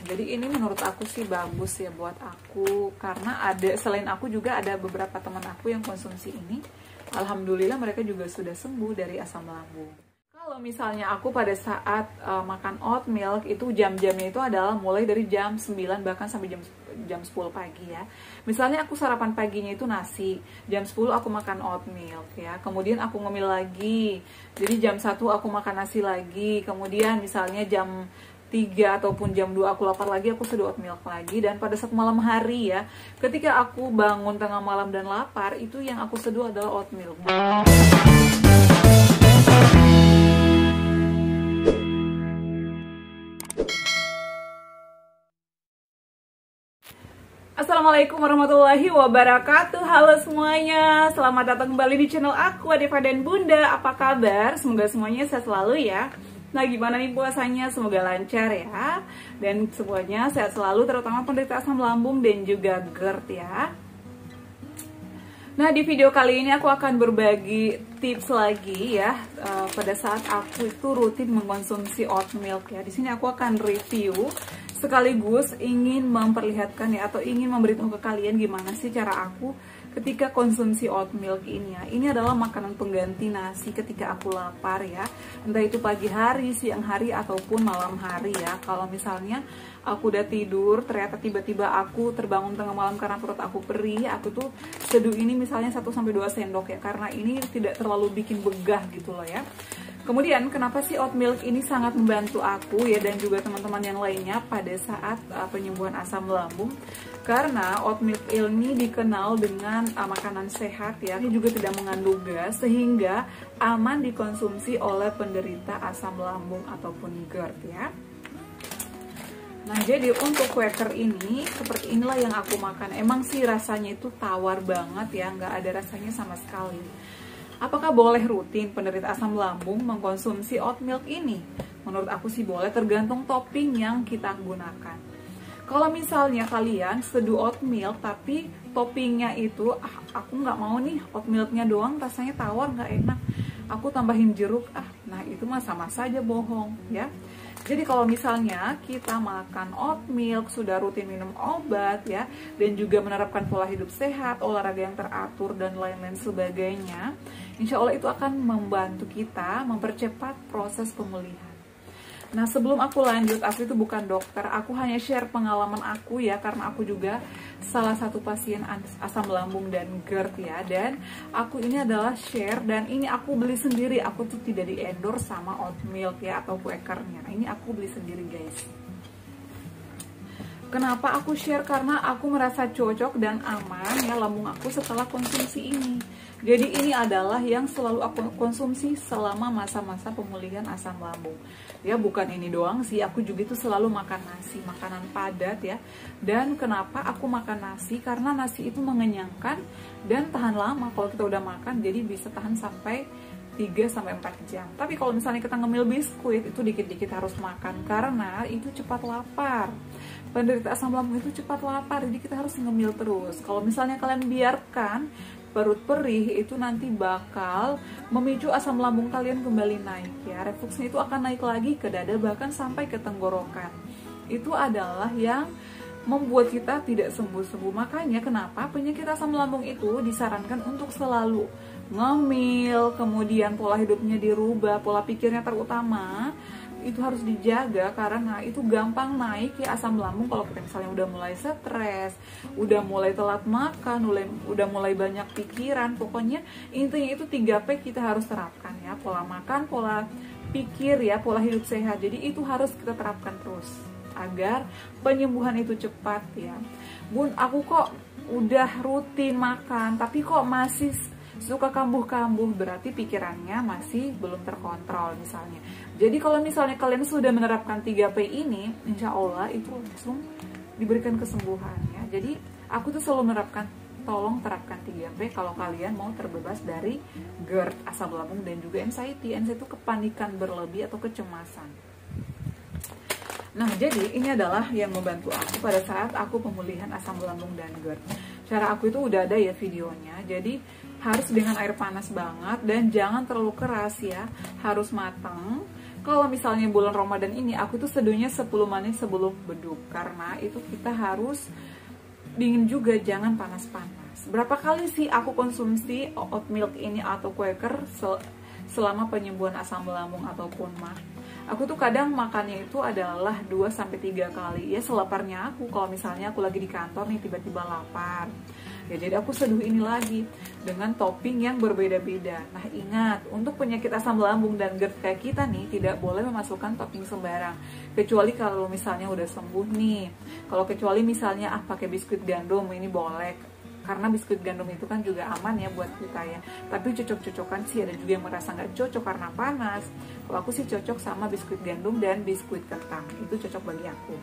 jadi ini menurut aku sih bagus ya buat aku, karena selain aku juga ada beberapa teman aku yang konsumsi ini. Alhamdulillah mereka juga sudah sembuh dari asam lambung. Kalau misalnya aku pada saat makan oat milk itu jam-jamnya itu adalah mulai dari jam 9 bahkan sampai jam 10 pagi ya. Misalnya aku sarapan paginya itu nasi, jam 10 aku makan oat milk ya. Kemudian aku ngemil lagi. Jadi jam 1 aku makan nasi lagi. Kemudian misalnya jam 3 ataupun jam 2 aku lapar lagi, aku seduh oat milk lagi. Dan pada saat malam hari ya, ketika aku bangun tengah malam dan lapar, itu yang aku seduh adalah oat milk. Assalamualaikum warahmatullahi wabarakatuh. Halo semuanya, selamat datang kembali di channel aku, Adeva dan Bunda. Apa kabar? Semoga semuanya sehat selalu ya. Nah, gimana nih puasanya? Semoga lancar ya. Dan semuanya sehat selalu, terutama penderita asam lambung dan juga GERD ya. Nah, di video kali ini aku akan berbagi tips lagi ya pada saat aku itu rutin mengkonsumsi oat milk ya. Di sini aku akan review sekaligus ingin memperlihatkan ya, atau ingin memberitahu ke kalian gimana sih cara aku ketika konsumsi oat milk ini ya. Ini adalah makanan pengganti nasi ketika aku lapar ya, entah itu pagi hari, siang hari, ataupun malam hari ya. Kalau misalnya aku udah tidur, ternyata tiba-tiba aku terbangun tengah malam karena perut aku perih, aku tuh seduh ini misalnya 1-2 sendok ya, karena ini tidak terlalu bikin begah gitu loh ya. Kemudian kenapa sih oat milk ini sangat membantu aku ya, dan juga teman-teman yang lainnya pada saat penyembuhan asam lambung? Karena oat milk ini dikenal dengan makanan sehat ya, ini juga tidak mengandung gas sehingga aman dikonsumsi oleh penderita asam lambung ataupun GERD ya. Nah, jadi untuk Quaker ini seperti inilah yang aku makan. Emang sih rasanya itu tawar banget ya, nggak ada rasanya sama sekali. Apakah boleh rutin penderita asam lambung mengkonsumsi oat milk ini? Menurut aku sih boleh, tergantung topping yang kita gunakan. Kalau misalnya kalian seduh oat milk tapi toppingnya itu aku nggak mau nih, oat milknya doang rasanya tawar, nggak enak, aku tambahin jeruk, nah itu mah sama saja bohong ya. Jadi kalau misalnya kita makan oat milk, sudah rutin minum obat ya, dan juga menerapkan pola hidup sehat, olahraga yang teratur, dan lain-lain sebagainya, insya Allah itu akan membantu kita mempercepat proses pemulihan. Nah, sebelum aku lanjut, aku itu bukan dokter, aku hanya share pengalaman aku ya, karena aku juga salah satu pasien asam lambung dan GERD ya, dan aku ini adalah share, dan ini aku beli sendiri, aku tuh tidak di endorse sama oat milk ya atau Quakernya. Nah, ini aku beli sendiri guys. Kenapa aku share? Karena aku merasa cocok dan aman ya lambung aku setelah konsumsi ini. Jadi ini adalah yang selalu aku konsumsi selama masa-masa pemulihan asam lambung. Ya, bukan ini doang sih, aku juga itu selalu makan nasi, makanan padat ya. Dan kenapa aku makan nasi? Karena nasi itu mengenyangkan dan tahan lama kalau kita udah makan, jadi bisa tahan sampai 3-4 jam. Tapi kalau misalnya kita ngemil biskuit, itu dikit-dikit harus makan karena itu cepat lapar. Penderita asam lambung itu cepat lapar, jadi kita harus ngemil terus. Kalau misalnya kalian biarkan perut perih, itu nanti bakal memicu asam lambung kalian kembali naik ya. Refluksnya itu akan naik lagi ke dada, bahkan sampai ke tenggorokan. Itu adalah yang membuat kita tidak sembuh-sembuh. Makanya kenapa penyakit asam lambung itu disarankan untuk selalu ngemil, kemudian pola hidupnya dirubah, pola pikirnya terutama itu harus dijaga, karena itu gampang naik ya asam lambung kalau kita misalnya udah mulai stres, udah mulai telat makan, udah mulai banyak pikiran. Pokoknya intinya itu 3P kita harus terapkan ya, pola makan, pola pikir ya, pola hidup sehat. Jadi itu harus kita terapkan terus agar penyembuhan itu cepat ya. Bun, aku kok udah rutin makan tapi kok masih suka kambuh-kambuh, berarti pikirannya masih belum terkontrol misalnya. Jadi kalau misalnya kalian sudah menerapkan 3P ini, insya Allah itu langsung diberikan kesembuhan ya. Jadi aku tuh selalu menerapkan, tolong terapkan 3P kalau kalian mau terbebas dari GERD, asam lambung, dan juga anxiety. Anxiety itu kepanikan berlebih atau kecemasan. Nah, jadi ini adalah yang membantu aku pada saat aku pemulihan asam lambung dan GERD. Cara aku itu udah ada ya videonya. Jadi harus dengan air panas banget dan jangan terlalu keras ya, harus matang. Kalau misalnya bulan Ramadan ini aku tuh seduhnya 10 menit sebelum beduk, karena itu kita harus dingin juga, jangan panas-panas. Berapa kali sih aku konsumsi oat milk ini atau Quaker selama penyembuhan asam lambung ataupun mah? Aku tuh kadang makannya itu adalah 2-3 kali ya, selaparnya aku. Kalau misalnya aku lagi di kantor nih tiba-tiba lapar ya, jadi aku seduh ini lagi dengan topping yang berbeda-beda. Nah ingat, untuk penyakit asam lambung dan GERD kayak kita nih tidak boleh memasukkan topping sembarang, kecuali kalau misalnya udah sembuh nih. Kalau kecuali misalnya pakai biskuit gandum, ini boleh, karena biskuit gandum itu kan juga aman ya buat kita ya. Tapi cocok-cocokan sih, ada juga yang merasa nggak cocok karena panas. Kalau aku sih cocok sama biskuit gandum dan biskuit kentang, itu cocok bagi aku.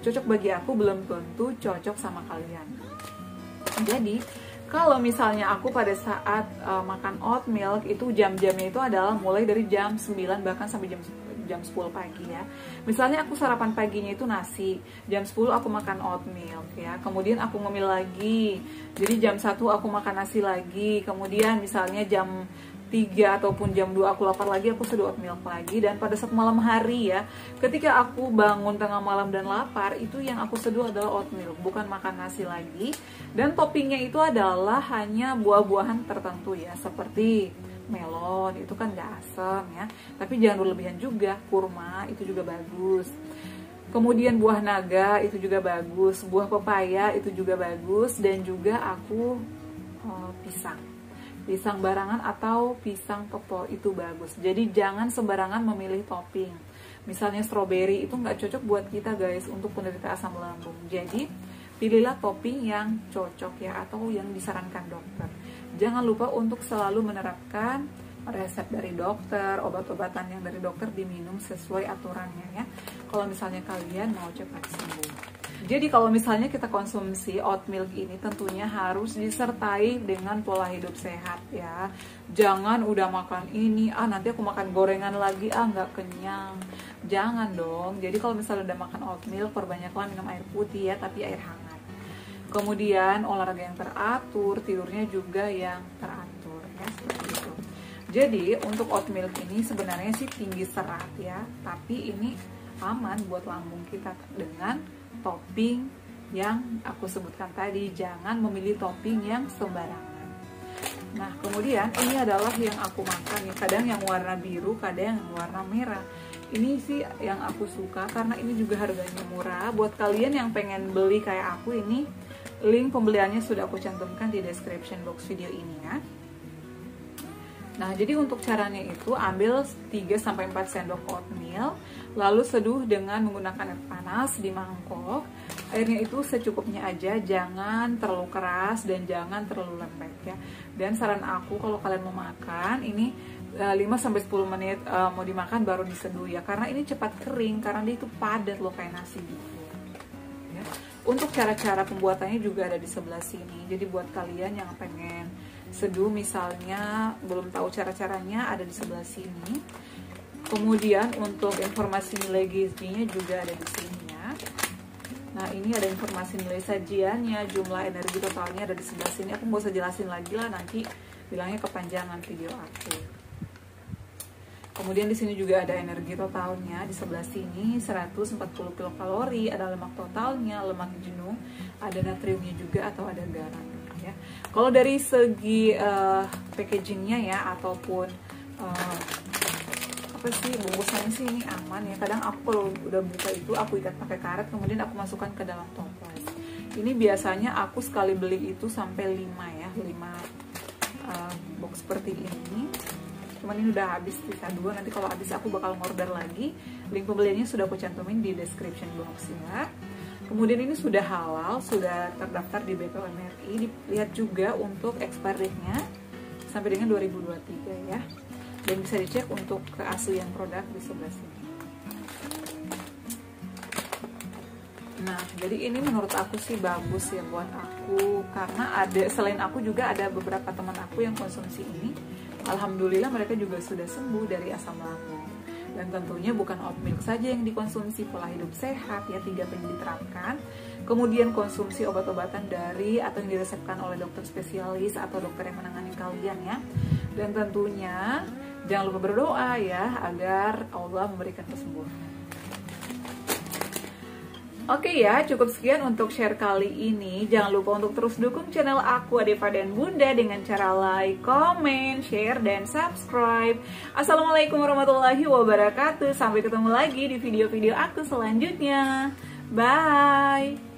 Cocok bagi aku belum tentu cocok sama kalian. Jadi kalau misalnya aku pada saat makan oat milk itu jam-jamnya itu adalah mulai dari jam 9 bahkan sampai jam 10 pagi ya. Misalnya aku sarapan paginya itu nasi, jam 10 aku makan oat milk ya. Kemudian aku ngemil lagi. Jadi jam 1 aku makan nasi lagi. Kemudian misalnya jam 3 ataupun jam 2 aku lapar lagi, aku seduh oat milk lagi. Dan pada saat malam hari ya, ketika aku bangun tengah malam dan lapar, itu yang aku seduh adalah oat milk, bukan makan nasi lagi. Dan toppingnya itu adalah hanya buah-buahan tertentu ya, seperti melon, itu kan gak asam ya, tapi jangan berlebihan juga. Kurma itu juga bagus, kemudian buah naga itu juga bagus, buah pepaya itu juga bagus, dan juga aku pisang barangan atau pisang kepo itu bagus. Jadi jangan sembarangan memilih topping. Misalnya strawberry itu nggak cocok buat kita guys, untuk penderita asam lambung. Jadi pilihlah topping yang cocok ya, atau yang disarankan dokter. Jangan lupa untuk selalu menerapkan resep dari dokter, obat-obatan yang dari dokter diminum sesuai aturannya ya, kalau misalnya kalian mau cepat sembuh. Jadi kalau misalnya kita konsumsi oat milk ini tentunya harus disertai dengan pola hidup sehat ya. Jangan udah makan ini, nanti aku makan gorengan lagi, nggak kenyang. Jangan dong. Jadi kalau misalnya udah makan oat milk, perbanyaklah minum air putih ya, tapi air hangat. Kemudian olahraga yang teratur, tidurnya juga yang teratur ya, seperti itu. Jadi untuk oat milk ini sebenarnya sih tinggi serat ya, tapi ini aman buat lambung kita dengan topping yang aku sebutkan tadi. Jangan memilih topping yang sembarangan. Nah kemudian ini adalah yang aku makan ya, kadang yang warna biru, kadang yang warna merah. Ini sih yang aku suka karena ini juga harganya murah. Buat kalian yang pengen beli kayak aku ini, link pembeliannya sudah aku cantumkan di description box video ini ya. Nah, jadi untuk caranya itu ambil 3-4 sendok oatmeal, lalu seduh dengan menggunakan air panas di mangkok. Airnya itu secukupnya aja, jangan terlalu keras dan jangan terlalu lembek ya. Dan saran aku kalau kalian mau makan ini 5-10 menit mau dimakan baru diseduh ya, karena ini cepat kering karena dia itu padat loh kayak nasi gitu. Ya. Untuk cara-cara pembuatannya juga ada di sebelah sini. Jadi buat kalian yang pengen seduh misalnya belum tahu cara-caranya, ada di sebelah sini. Kemudian untuk informasi nilai gizinya juga ada di sini ya. Nah ini ada informasi nilai sajiannya, jumlah energi totalnya ada di sebelah sini. Aku nggak usah jelasin lagi lah, nanti bilangnya kepanjangan video aku. Kemudian di sini juga ada energi totalnya di sebelah sini, 140 kilokalori, ada lemak totalnya, lemak jenuh, ada natriumnya juga atau ada garam ya. Kalau dari segi packagingnya ya ataupun apa sih bungkusannya sih ini aman ya. Kadang aku kalau udah buka itu aku ikat pakai karet, kemudian aku masukkan ke dalam toples. Ini biasanya aku sekali beli itu sampai 5 ya, 5 box seperti ini. Cuman ini udah habis sisa 2, nanti kalau habis aku bakal ngorder lagi. Link pembeliannya sudah aku cantumin di description box ya. Kemudian ini sudah halal, sudah terdaftar di BPOM RI. Dilihat juga untuk expiry date-nya sampai dengan 2023 ya. Dan bisa dicek untuk keaslian produk di sebelah sini. Nah, jadi ini menurut aku sih bagus ya buat aku, karena ada selain aku juga ada beberapa teman aku yang konsumsi ini. Alhamdulillah mereka juga sudah sembuh dari asam lambung. Dan tentunya bukan oat milk saja yang dikonsumsi, pola hidup sehat ya, 3P yang diterapkan. Kemudian konsumsi obat-obatan dari atau yang diresepkan oleh dokter spesialis atau dokter yang menangani kalian ya. Dan tentunya Jangan lupa berdoa ya agar Allah memberikan kesembuhan. Oke ya, cukup sekian untuk share kali ini. Jangan lupa untuk terus dukung channel aku Adeva dan Bunda dengan cara like, comment, share, dan subscribe. Assalamualaikum warahmatullahi wabarakatuh. Sampai ketemu lagi di video-video aku selanjutnya. Bye.